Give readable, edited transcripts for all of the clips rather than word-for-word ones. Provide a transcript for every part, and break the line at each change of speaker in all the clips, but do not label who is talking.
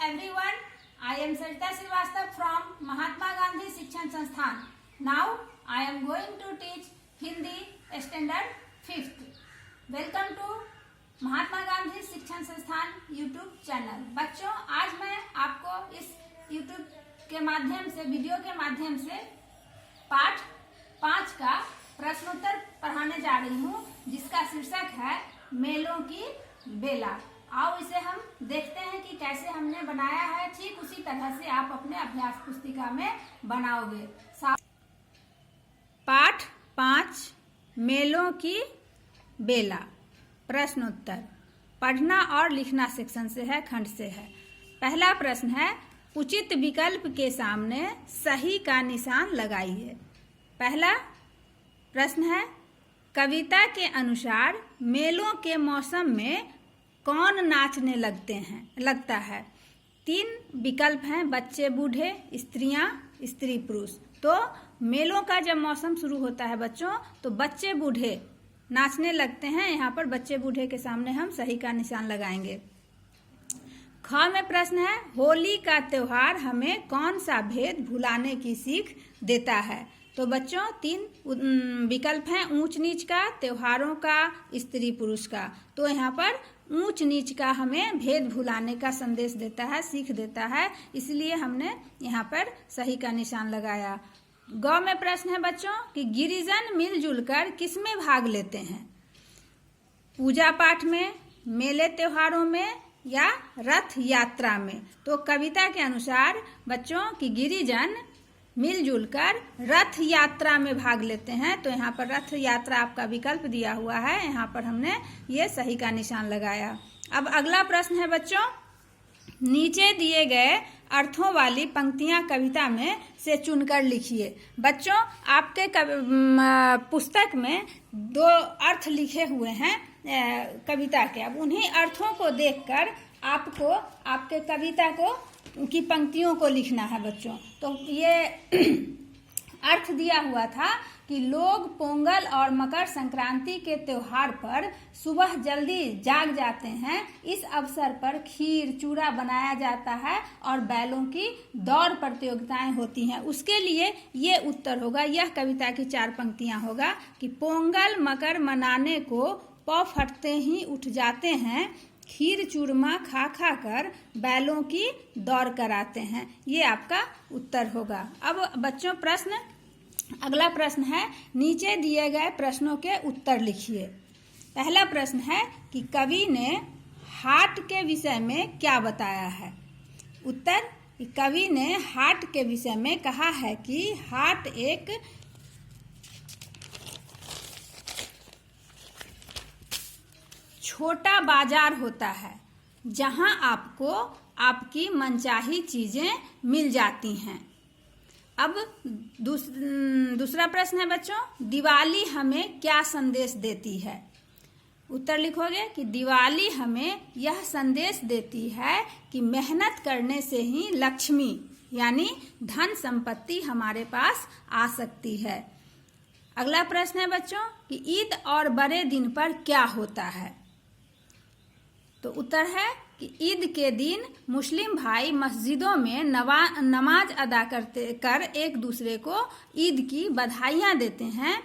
everyone. I am Sarita Srivastava from Mahatma Gandhi Shikshan Sansthan. Now I am going to teach Hindi Standard 5th. Welcome to Mahatma Gandhi शिक्षण संस्थान YouTube channel. बच्चों, आज मैं आपको इस YouTube के माध्यम से, वीडियो के माध्यम से पाठ 5 का प्रश्नोत्तर पढ़ाने जा रही हूँ, जिसका शीर्षक है मेलों की बेला। आओ इसे हम देखते हैं कि कैसे हमने बनाया है। ठीक उसी तरह से आप अपने अभ्यास पुस्तिका में बनाओगे। पाठ 5 मेलों की बेला। प्रश्नोत्तर पढ़ना और लिखना सेक्शन से है, खंड से है। पहला प्रश्न है, उचित विकल्प के सामने सही का निशान लगाइए। पहला प्रश्न है, कविता के अनुसार मेलों के मौसम में कौन नाचने लगता है। 3 विकल्प हैं, बच्चे बूढ़े, स्त्रियां, स्त्री पुरुष। तो मेलों का जब मौसम शुरू होता है बच्चों, तो बच्चे बूढ़े नाचने लगते हैं। यहाँ पर बच्चे बूढ़े के सामने हम सही का निशान लगाएंगे। ख में प्रश्न है, होली का त्योहार हमें कौन सा भेद भुलाने की सीख देता है। तो बच्चों 3 विकल्प हैं, ऊंच नीच का, त्योहारों का, स्त्री पुरुष का। तो यहाँ पर ऊंच नीच का हमें भेद भुलाने का संदेश देता है, सीख देता है, इसलिए हमने यहाँ पर सही का निशान लगाया। ग में प्रश्न है बच्चों कि गिरिजन मिलजुल कर किसमें भाग लेते हैं। पूजा पाठ में, मेले त्योहारों में या रथ यात्रा में। तो कविता के अनुसार बच्चों कि गिरिजन मिलजुल कर रथ यात्रा में भाग लेते हैं। तो यहाँ पर रथ यात्रा आपका विकल्प दिया हुआ है, यहाँ पर हमने ये सही का निशान लगाया। अब अगला प्रश्न है बच्चों, नीचे दिए गए अर्थों वाली पंक्तियां कविता में से चुनकर लिखिए। बच्चों, आपके पुस्तक में 2 अर्थ लिखे हुए हैं कविता के। अब उन्हीं अर्थों को देखकर आपको आपके कविता को की पंक्तियों को लिखना है बच्चों। तो ये अर्थ दिया हुआ था कि लोग पोंगल और मकर संक्रांति के त्योहार पर सुबह जल्दी जाग जाते हैं। इस अवसर पर खीर चूड़ा बनाया जाता है और बैलों की दौड़ प्रतियोगिताएं होती हैं। उसके लिए ये उत्तर होगा, यह कविता की 4 पंक्तियां होगा कि पोंगल मकर मनाने को पौ फटते ही उठ जाते हैं, खीर चूरमा खा खा कर बैलों की दौड़ कराते हैं। ये आपका उत्तर होगा। अब बच्चों अगला प्रश्न है, नीचे दिए गए प्रश्नों के उत्तर लिखिए। पहला प्रश्न है कि कवि ने हाट के विषय में क्या बताया है। उत्तर, कवि ने हाट के विषय में कहा है कि हाट एक छोटा बाजार होता है जहां आपको आपकी मनचाही चीजें मिल जाती हैं। अब दूसरा प्रश्न है बच्चों, दिवाली हमें क्या संदेश देती है। उत्तर लिखोगे कि दिवाली हमें यह संदेश देती है कि मेहनत करने से ही लक्ष्मी यानी धन संपत्ति हमारे पास आ सकती है। अगला प्रश्न है बच्चों कि ईद और बड़े दिन पर क्या होता है। तो उत्तर है कि ईद के दिन मुस्लिम भाई मस्जिदों में नमाज अदा कर एक दूसरे को ईद की बधाइयाँ देते हैं।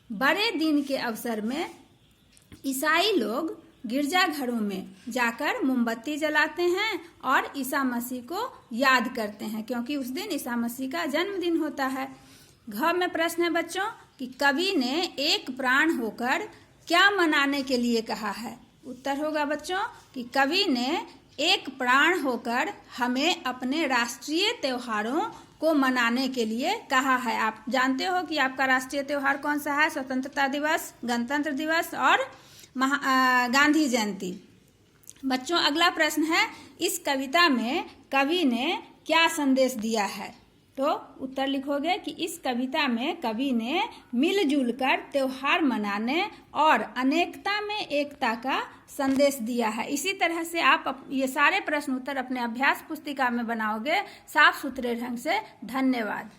बड़े दिन के अवसर में ईसाई लोग गिरजाघरों में जाकर मोमबत्ती जलाते हैं और ईसा मसीह को याद करते हैं, क्योंकि उस दिन ईसा मसीह का जन्मदिन होता है। घ में प्रश्न है बच्चों कि कवि ने एक प्राण होकर क्या मनाने के लिए कहा है। उत्तर होगा बच्चों कि कवि ने एक प्राण होकर हमें अपने राष्ट्रीय त्योहारों को मनाने के लिए कहा है। आप जानते हो कि आपका राष्ट्रीय त्योहार कौन सा है। स्वतंत्रता दिवस, गणतंत्र दिवस और गांधी जयंती। बच्चों, अगला प्रश्न है, इस कविता में कवि ने क्या संदेश दिया है। तो उत्तर लिखोगे कि इस कविता में कवि ने मिलजुल कर त्योहार मनाने और अनेकता में एकता का संदेश दिया है। इसी तरह से आप ये सारे प्रश्न उत्तर अपने अभ्यास पुस्तिका में बनाओगे साफ सुथरे ढंग से। धन्यवाद।